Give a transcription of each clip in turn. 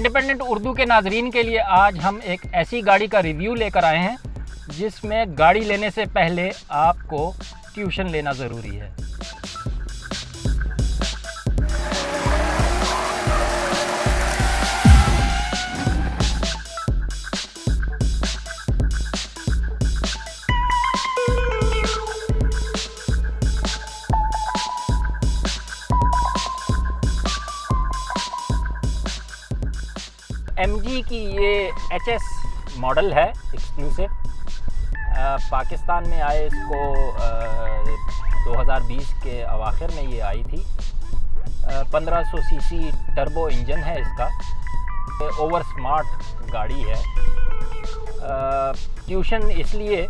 Independent Urdu के नाजरीन के लिए आज हम एक ऐसी गाड़ी का रिव्यू लेकर आए हैं जिसमें गाड़ी लेने से पहले आपको ट्यूशन लेना ज़रूरी है। MG की ये HS मॉडल है एक्सक्लूसिव। पाकिस्तान में आए इसको 2020 के अवाखिर में ये आई थी। 1500 सीसी टर्बो इंजन है इसका। ओवर स्मार्ट गाड़ी है। ट्यूशन इसलिए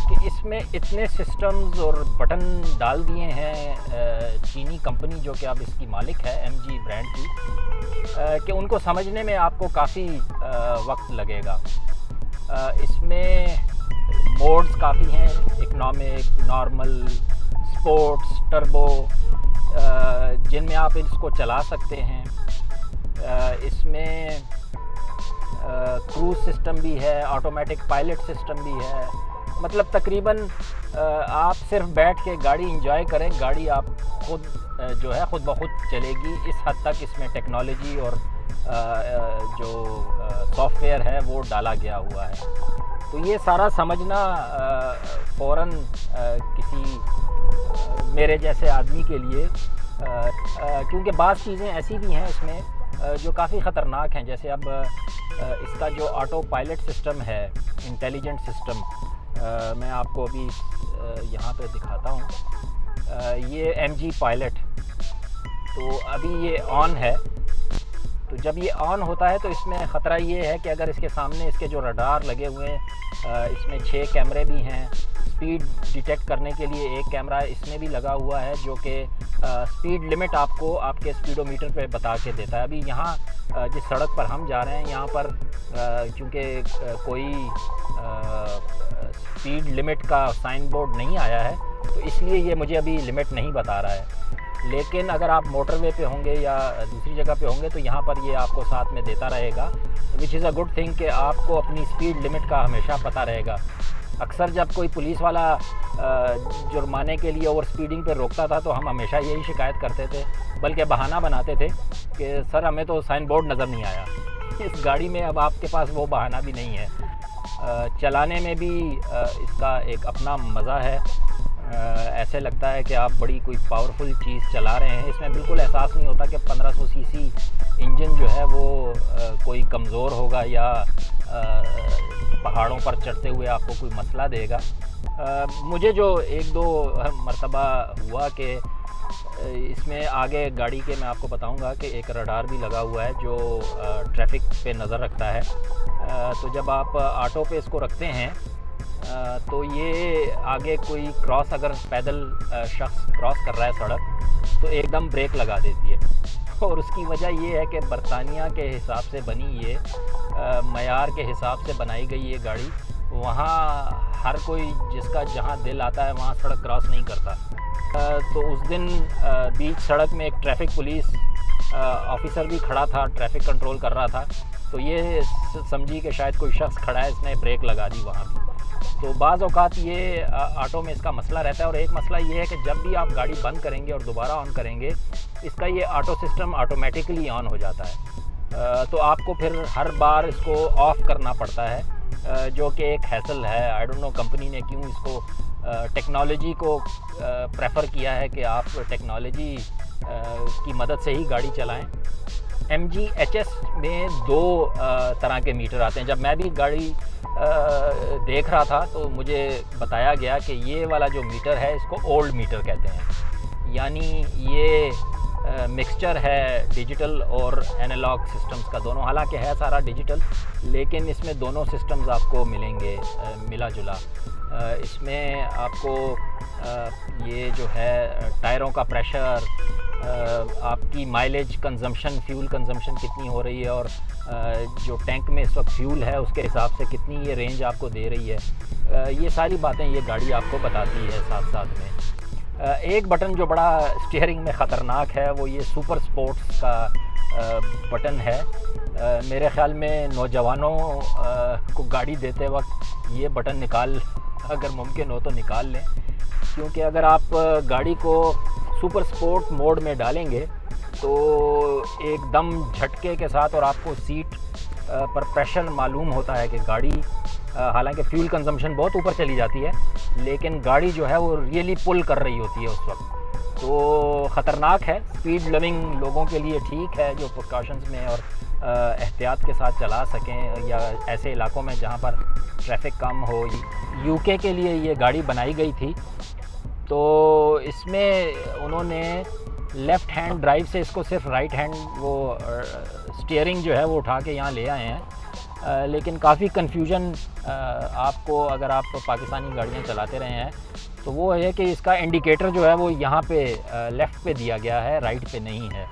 कि इसमें इतने सिस्टम्स और बटन डाल दिए हैं चीनी कंपनी जो कि अब इसकी मालिक है MG ब्रांड की, कि उनको समझने में आपको काफ़ी वक्त लगेगा। इसमें मोड्स काफ़ी हैं, इकोनॉमिक, नॉर्मल, स्पोर्ट्स, टर्बो, जिनमें आप इसको चला सकते हैं। इसमें क्रूज सिस्टम भी है, ऑटोमेटिक पायलट सिस्टम भी है। मतलब तकरीबन आप सिर्फ बैठ के गाड़ी इंजॉय करें, गाड़ी आप खुद जो है खुद ब खुद चलेगी। इस हद तक इसमें टेक्नोलॉजी और जो सॉफ्टवेयर है वो डाला गया हुआ है। तो ये सारा समझना फ़ौरन किसी मेरे जैसे आदमी के लिए, क्योंकि बाज़ चीज़ें ऐसी भी हैं इसमें जो काफ़ी ख़तरनाक हैं। जैसे अब इसका जो ऑटो पायलट सिस्टम है, इंटेलिजेंट सिस्टम, मैं आपको अभी यहाँ पे दिखाता हूँ। ये MG पायलट, तो अभी ये ऑन है। तो जब ये ऑन होता है तो इसमें ख़तरा ये है कि अगर इसके सामने इसके जो रडार लगे हुए हैं, इसमें 6 कैमरे भी हैं। स्पीड डिटेक्ट करने के लिए एक कैमरा इसमें भी लगा हुआ है जो कि स्पीड लिमिट आपको आपके स्पीडोमीटर पे बता के देता है। अभी यहाँ जिस सड़क पर हम जा रहे हैं यहाँ पर चूँकि कोई स्पीड लिमिट का साइन बोर्ड नहीं आया है, तो इसलिए ये मुझे अभी लिमिट नहीं बता रहा है। लेकिन अगर आप मोटरवे पे होंगे या दूसरी जगह पे होंगे तो यहाँ पर ये आपको साथ में देता रहेगा, which is a good thing कि आपको अपनी स्पीड लिमिट का हमेशा पता रहेगा। अक्सर जब कोई पुलिस वाला जुर्माने के लिए ओवर स्पीडिंग पे रोकता था तो हम हमेशा यही शिकायत करते थे, बल्कि बहाना बनाते थे कि सर हमें तो साइन बोर्ड नज़र नहीं आया। इस गाड़ी में अब आपके पास वो बहाना भी नहीं है। चलाने में भी इसका एक अपना मज़ा है। ऐसे लगता है कि आप बड़ी कोई पावरफुल चीज़ चला रहे हैं। इसमें बिल्कुल एहसास नहीं होता कि 1500 सीसी इंजन जो है वो कोई कमज़ोर होगा या पहाड़ों पर चढ़ते हुए आपको कोई मसला देगा। मुझे जो 1-2 मरतबा हुआ कि इसमें आगे गाड़ी के, मैं आपको बताऊंगा कि एक रडार भी लगा हुआ है जो ट्रैफिक पे नज़र रखता है। तो जब आप ऑटो पे इसको रखते हैं तो ये आगे कोई क्रॉस, अगर पैदल शख्स क्रॉस कर रहा है सड़क, तो एकदम ब्रेक लगा देती है। और उसकी वजह ये है कि बरतानिया के हिसाब से बनी ये, मयार के हिसाब से बनाई गई ये गाड़ी, वहाँ हर कोई जिसका जहाँ दिल आता है वहाँ सड़क क्रॉस नहीं करता। तो उस दिन बीच सड़क में एक ट्रैफिक पुलिस ऑफिसर भी खड़ा था, ट्रैफिक कंट्रोल कर रहा था। तो ये समझी कि शायद कोई शख्स खड़ा है, इसने ब्रेक लगा दी वहाँ भी। तो बाज़ औक़ात ये ऑटो में इसका मसला रहता है। और एक मसला ये है कि जब भी आप गाड़ी बंद करेंगे और दोबारा ऑन करेंगे, इसका ये ऑटो सिस्टम ऑटोमेटिकली ऑन हो जाता है। तो आपको फिर हर बार इसको ऑफ़ करना पड़ता है, जो कि एक हैसल है। आई डोंट नो कंपनी ने क्यों इसको टेक्नोलॉजी को प्रेफर किया है कि आप टेक्नोलॉजी की मदद से ही गाड़ी चलाएं। MG HS में 2 तरह के मीटर आते हैं। जब मैं भी गाड़ी देख रहा था तो मुझे बताया गया कि ये वाला जो मीटर है इसको ओल्ड मीटर कहते हैं, यानी ये मिक्सचर है डिजिटल और एनालॉग सिस्टम्स का, दोनों। हालांकि है सारा डिजिटल, लेकिन इसमें दोनों सिस्टम्स आपको मिलेंगे मिला जुला। इसमें आपको ये जो है टायरों का प्रेशर, आपकी माइलेज कंजम्पशन, फ्यूल कंजम्पशन कितनी हो रही है, और जो टैंक में इस वक्त फ्यूल है उसके हिसाब से कितनी ये रेंज आपको दे रही है, ये सारी बातें ये गाड़ी आपको बताती है साथ साथ में। एक बटन जो बड़ा स्टीयरिंग में ख़तरनाक है वो ये सुपर स्पोर्ट्स का बटन है। मेरे ख़्याल में नौजवानों को गाड़ी देते वक्त ये बटन निकाल, अगर मुमकिन हो तो निकाल लें, क्योंकि अगर आप गाड़ी को सुपर स्पोर्ट मोड में डालेंगे तो एकदम झटके के साथ, और आपको सीट पर प्रेशर मालूम होता है कि गाड़ी, हालांकि फ्यूल कंजम्पशन बहुत ऊपर चली जाती है, लेकिन गाड़ी जो है वो रियली पुल कर रही होती है उस वक्त, तो ख़तरनाक है। स्पीड लविंग लोगों के लिए ठीक है जो प्रिकॉशंस में और एहतियात के साथ चला सकें, या ऐसे इलाकों में जहाँ पर ट्रैफिक कम हो। यूके के लिए ये गाड़ी बनाई गई थी, तो इसमें उन्होंने लेफ़्ट हैंड ड्राइव से इसको सिर्फ राइट हैंड वो स्टीयरिंग जो है वो उठा के यहाँ ले आए हैं। लेकिन काफ़ी कन्फ्यूजन आपको, अगर आप पाकिस्तानी गाड़ियाँ चलाते रहे हैं, तो वो है कि इसका इंडिकेटर जो है वो यहाँ पे लेफ़्ट पे दिया गया है, राइट पे नहीं है।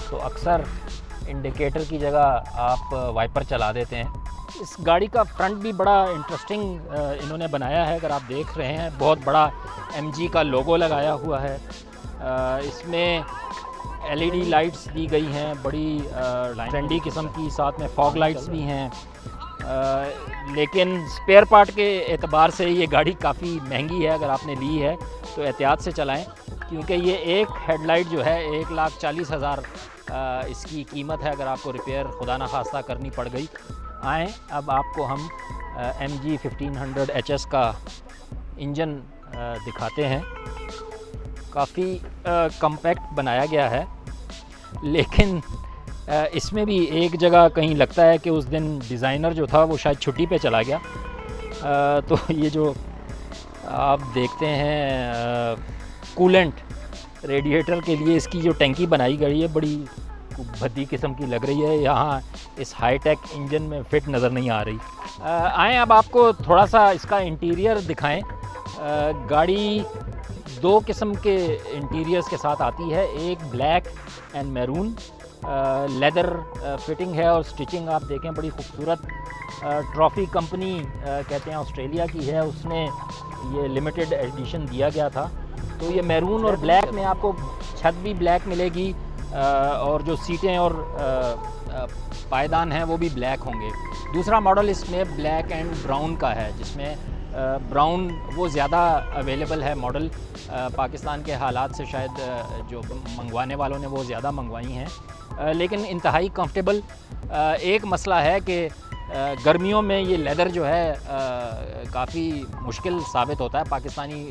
तो अक्सर इंडिकेटर की जगह आप वाइपर चला देते हैं। इस गाड़ी का फ्रंट भी बड़ा इंटरेस्टिंग इन्होंने बनाया है, अगर आप देख रहे हैं बहुत बड़ा MG का लोगो लगाया हुआ है। इसमें LED लाइट्स दी गई हैं, बड़ी ट्रेंडी किस्म की, साथ में फॉग लाइट्स भी हैं। लेकिन स्पेयर पार्ट के एतबार से ये गाड़ी काफ़ी महंगी है, अगर आपने ली है तो एहतियात से चलाएं, क्योंकि ये एक हेडलाइट जो है 1,40,000 इसकी कीमत है, अगर आपको रिपेयर खुदा न खास्ता करनी पड़ गई। आएँ अब आपको हम MG 1500 HS का इंजन दिखाते हैं। काफ़ी कम्पैक्ट बनाया गया है, लेकिन इसमें भी एक जगह कहीं लगता है कि उस दिन डिज़ाइनर जो था वो शायद छुट्टी पे चला गया। तो ये जो आप देखते हैं कूलेंट रेडिएटर के लिए इसकी जो टंकी बनाई गई है, बड़ी भद्दी किस्म की लग रही है, यहाँ इस हाईटेक इंजन में फ़िट नज़र नहीं आ रही। आएँ अब आपको थोड़ा सा इसका इंटीरियर दिखाएं। गाड़ी दो किस्म के इंटीरियर्स के साथ आती है, एक black and maroon, leather fitting है, और स्टिचिंग आप देखें बड़ी खूबसूरत। ट्रॉफ़ी कंपनी कहते हैं ऑस्ट्रेलिया की है, उसने ये लिमिटेड एडिशन दिया गया था। तो ये मैरून और ब्लैक में आपको छत भी ब्लैक मिलेगी, और जो सीटें और पायदान हैं वो भी ब्लैक होंगे। दूसरा मॉडल इसमें ब्लैक एंड ब्राउन का है, जिसमें ब्राउन वो ज़्यादा अवेलेबल है मॉडल। पाकिस्तान के हालात से शायद जो मंगवाने वालों ने वो ज़्यादा मंगवाई हैं, लेकिन इंतहाई कंफर्टेबल। एक मसला है कि गर्मियों में ये लेदर जो है काफ़ी मुश्किल साबित होता है पाकिस्तानी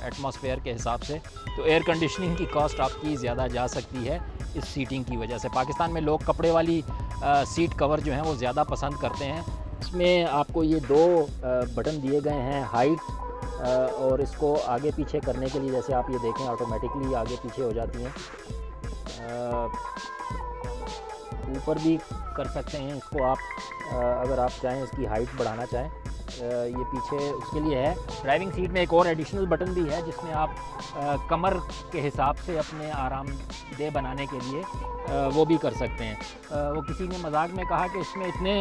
एटमॉस्फेयर के हिसाब से, तो एयर कंडीशनिंग की कॉस्ट आपकी ज़्यादा जा सकती है इस सीटिंग की वजह से। पाकिस्तान में लोग कपड़े वाली सीट कवर जो हैं वो ज़्यादा पसंद करते हैं। इसमें आपको ये दो बटन दिए गए हैं, हाइट और इसको आगे पीछे करने के लिए, जैसे आप ये देखें ऑटोमेटिकली आगे पीछे हो जाती हैं। ऊपर भी कर सकते हैं इसको आप, अगर आप चाहें इसकी हाइट बढ़ाना चाहें, ये पीछे उसके लिए है। ड्राइविंग सीट में एक और एडिशनल बटन भी है, जिसमें आप कमर के हिसाब से अपने आरामदेह बनाने के लिए वो भी कर सकते हैं। वो किसी ने मजाक में कहा कि इसमें इतने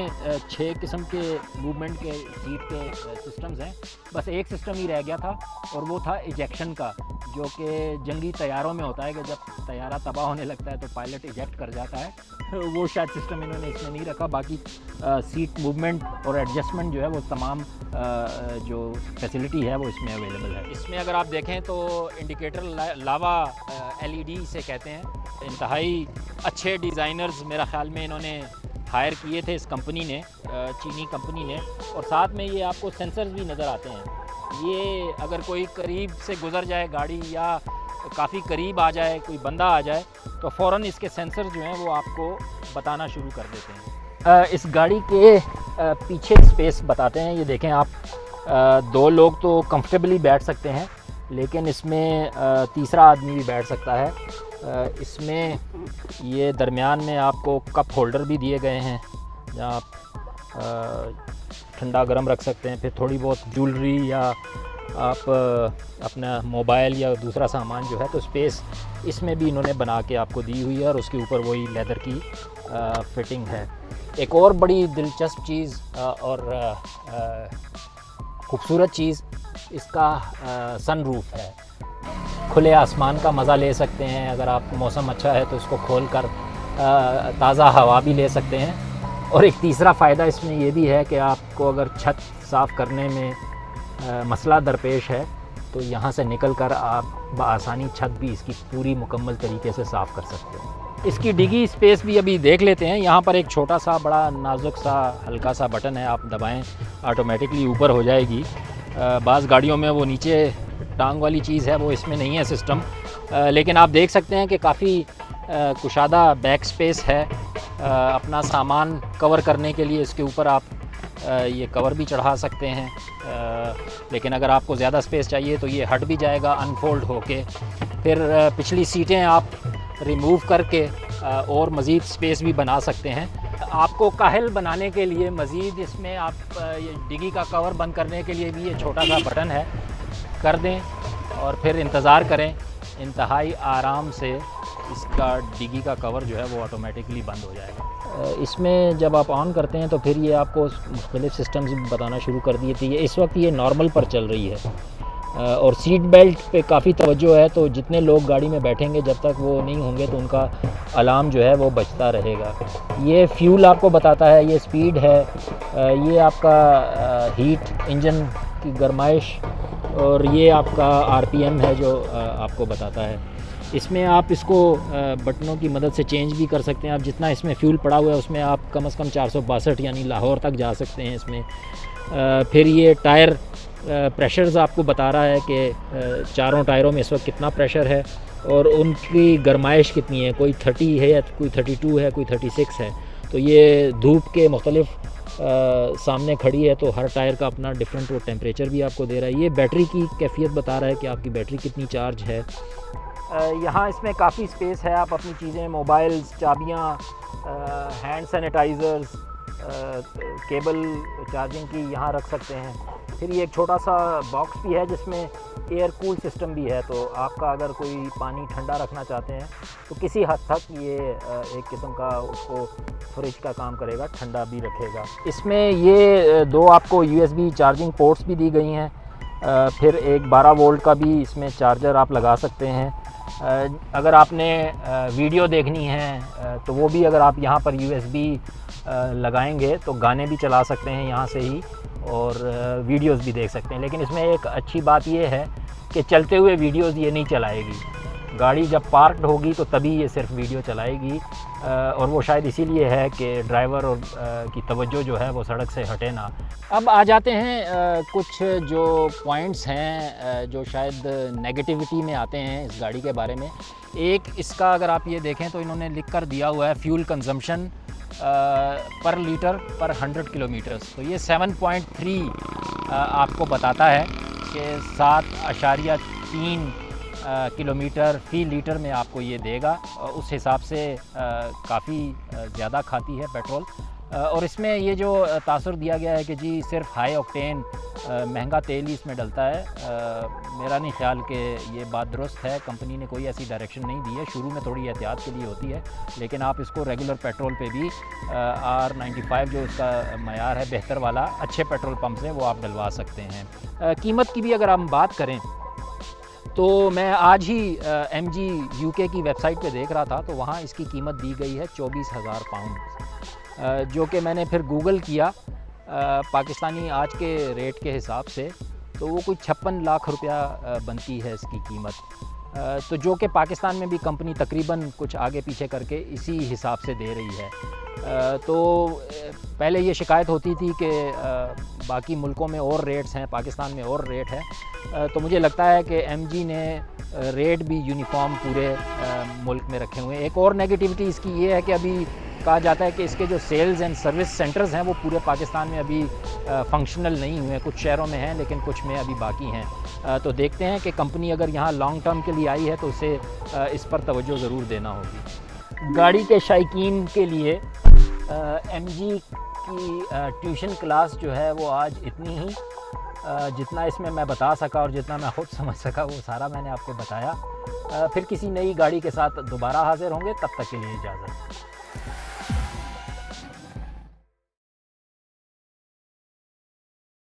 6 किस्म के मूवमेंट के सीट के सिस्टम्स हैं, बस एक सिस्टम ही रह गया था, और वो था इजेक्शन का, जो कि जंगी तैयारों में होता है कि जब तैयारा तबाह होने लगता है तो पायलट इजेक्ट कर जाता है। वो शायद सिस्टम इन्होंने इसमें नहीं रखा। बाकी सीट मूवमेंट और एडजस्टमेंट जो है वो तमाम जो फैसिलिटी है वो इसमें अवेलेबल है। इसमें अगर आप देखें तो इंडिकेटर लावा LED से कहते हैं। इंतहाई अच्छे डिज़ाइनर्स मेरा ख़्याल में इन्होंने हायर किए थे इस कंपनी ने, चीनी कंपनी ने, और साथ में ये आपको सेंसर्स भी नज़र आते हैं। ये अगर कोई करीब से गुज़र जाए गाड़ी, या काफ़ी करीब आ जाए कोई बंदा आ जाए, तो फ़ौरन इसके सेंसर जो हैं वो आपको बताना शुरू कर देते हैं। इस गाड़ी के पीछे स्पेस बताते हैं। ये देखें आप, 2 लोग तो कंफर्टेबली बैठ सकते हैं, लेकिन इसमें तीसरा आदमी भी बैठ सकता है। इसमें ये दरमियान में आपको कप होल्डर भी दिए गए हैं, जहाँ आप ठंडा गर्म रख सकते हैं। फिर थोड़ी बहुत ज्वेलरी या आप अपना मोबाइल या दूसरा सामान जो है, तो स्पेस इसमें भी इन्होंने बना के आपको दी हुई है, और उसके ऊपर वही लेदर की फिटिंग है। एक और बड़ी दिलचस्प चीज़ और खूबसूरत चीज़ इसका सनरूफ है। खुले आसमान का मज़ा ले सकते हैं। अगर आप मौसम अच्छा है तो इसको खोल कर ताज़ा हवा भी ले सकते हैं। और एक तीसरा फ़ायदा इसमें ये भी है कि आपको अगर छत साफ़ करने में मसला दरपेश है तो यहाँ से निकल कर आप बआसानी छत भी इसकी पूरी मुकम्मल तरीके से साफ़ कर सकते हैं। इसकी डिगी स्पेस भी अभी देख लेते हैं। यहाँ पर एक छोटा सा बड़ा नाजुक सा हल्का सा बटन है, आप दबाएं ऑटोमेटिकली ऊपर हो जाएगी। बाज़ गाड़ियों में वो नीचे टांग वाली चीज़ है, वो इसमें नहीं है सिस्टम। लेकिन आप देख सकते हैं कि काफ़ी कुशादा बैक स्पेस है। अपना सामान कवर करने के लिए इसके ऊपर आप ये कवर भी चढ़ा सकते हैं। लेकिन अगर आपको ज़्यादा स्पेस चाहिए तो ये हट भी जाएगा अनफोल्ड होके। फिर पिछली सीटें आप रिमूव करके और मज़ीद स्पेस भी बना सकते हैं। आपको काहिल बनाने के लिए मज़ीद इसमें आप ये डिगी का कवर बंद करने के लिए भी ये छोटा सा बटन है, कर दें और फिर इंतज़ार करें। इंतहाई आराम से इसका डिगी का कवर जो है वो ऑटोमेटिकली बंद हो जाएगा। इसमें जब आप ऑन करते हैं तो फिर ये आपको मुख्तलिफ़ सिस्टम्स बताना शुरू कर दिए थे। इस वक्त ये नॉर्मल पर चल रही है और सीट बेल्ट पे काफ़ी तवज्जो है, तो जितने लोग गाड़ी में बैठेंगे जब तक वो नहीं होंगे तो उनका अलार्म जो है वो बजता रहेगा। ये फ्यूल आपको बताता है, ये स्पीड है, ये आपका हीट इंजन की गर्माइश और ये आपका आरपीएम है जो आपको बताता है। इसमें आप इसको बटनों की मदद से चेंज भी कर सकते हैं। आप जितना इसमें फ्यूल पड़ा हुआ है उसमें आप कम से कम 462 यानी लाहौर तक जा सकते हैं इसमें। फिर ये टायर प्रेशर्स आपको बता रहा है कि चारों टायरों में इस वक्त कितना प्रेशर है और उनकी गर्माइश कितनी है। कोई 30 है या कोई 32 है, कोई 36 है। तो ये धूप के मुख्तलिफ सामने खड़ी है तो हर टायर का अपना डिफरेंट वो टेम्परेचर भी आपको दे रहा है। ये बैटरी की कैफियत बता रहा है कि आपकी बैटरी कितनी चार्ज है। यहाँ इसमें काफ़ी स्पेस है, आप अपनी चीज़ें, मोबाइल्स, चाबियाँ, हैंड सैनिटाइज़र्स, केबल चार्जिंग की यहाँ रख सकते हैं। फिर ये एक छोटा सा बॉक्स भी है जिसमें एयर कूल सिस्टम भी है, तो आपका अगर कोई पानी ठंडा रखना चाहते हैं तो किसी हद तक ये एक किस्म का उसको फ्रिज का काम करेगा, ठंडा भी रखेगा। इसमें ये दो आपको USB चार्जिंग पोर्ट्स भी दी गई हैं। फिर एक 12 वोल्ट का भी इसमें चार्जर आप लगा सकते हैं। अगर आपने वीडियो देखनी है तो वो भी अगर आप यहाँ पर USB लगाएंगे तो गाने भी चला सकते हैं यहाँ से ही और वीडियोस भी देख सकते हैं। लेकिन इसमें एक अच्छी बात ये है कि चलते हुए वीडियोस ये नहीं चलाएगी। गाड़ी जब पार्कड होगी तो तभी ये सिर्फ वीडियो चलाएगी और वो शायद इसीलिए है कि ड्राइवर और की तवज्जो जो है वो सड़क से हटे ना। अब आ जाते हैं कुछ जो पॉइंट्स हैं जो शायद नेगेटिविटी में आते हैं इस गाड़ी के बारे में। एक इसका अगर आप ये देखें तो इन्होंने लिख कर दिया हुआ है फ्यूल कंजम्पशन पर लीटर पर 100 किलोमीटर्स। तो ये 7.3 आपको बताता है कि 7.3 किलोमीटर फ़ी लीटर में आपको ये देगा। उस हिसाब से काफ़ी ज़्यादा खाती है पेट्रोल। और इसमें ये जो तासुर दिया गया है कि जी सिर्फ हाई ऑक्टेन महंगा तेल ही इसमें डलता है, मेरा नहीं ख्याल कि ये बात दुरुस्त है। कंपनी ने कोई ऐसी डायरेक्शन नहीं दी है। शुरू में थोड़ी एहतियात के लिए होती है, लेकिन आप इसको रेगुलर पेट्रोल पे भी R95 जो इसका मयार है बेहतर वाला, अच्छे पेट्रोल पंप से वो आप डलवा सकते हैं। कीमत की भी अगर हम बात करें तो मैं आज ही MG UK की वेबसाइट पे देख रहा था तो वहाँ इसकी कीमत दी गई है 24,000 पाउंड, जो कि मैंने फिर गूगल किया पाकिस्तानी आज के रेट के हिसाब से तो वो कुछ 56 लाख रुपया बनती है इसकी कीमत। तो जो कि पाकिस्तान में भी कंपनी तकरीबन कुछ आगे पीछे करके इसी हिसाब से दे रही है। तो पहले ये शिकायत होती थी कि बाकी मुल्कों में और रेट्स हैं, पाकिस्तान में और रेट है। तो मुझे लगता है कि MG ने रेट भी यूनिफॉर्म पूरे मुल्क में रखे हुए हैं। एक और नेगेटिविटी इसकी ये है कि अभी कहा जाता है कि इसके जो सेल्स एंड सर्विस सेंटर्स हैं वो पूरे पाकिस्तान में अभी फंक्शनल नहीं हुए। कुछ शहरों में हैं लेकिन कुछ में अभी बाकी हैं। तो देखते हैं कि कंपनी अगर यहाँ लॉन्ग टर्म के लिए आई है तो उसे इस पर तवज्जो ज़रूर देना होगी। गाड़ी के शायकीन के लिए MG की ट्यूशन क्लास जो है वो आज इतनी ही, जितना इसमें मैं बता सका और जितना मैं खुद समझ सका वो सारा मैंने आपको बताया। फिर किसी नई गाड़ी के साथ दोबारा हाजिर होंगे, तब तक के लिए इजाज़त।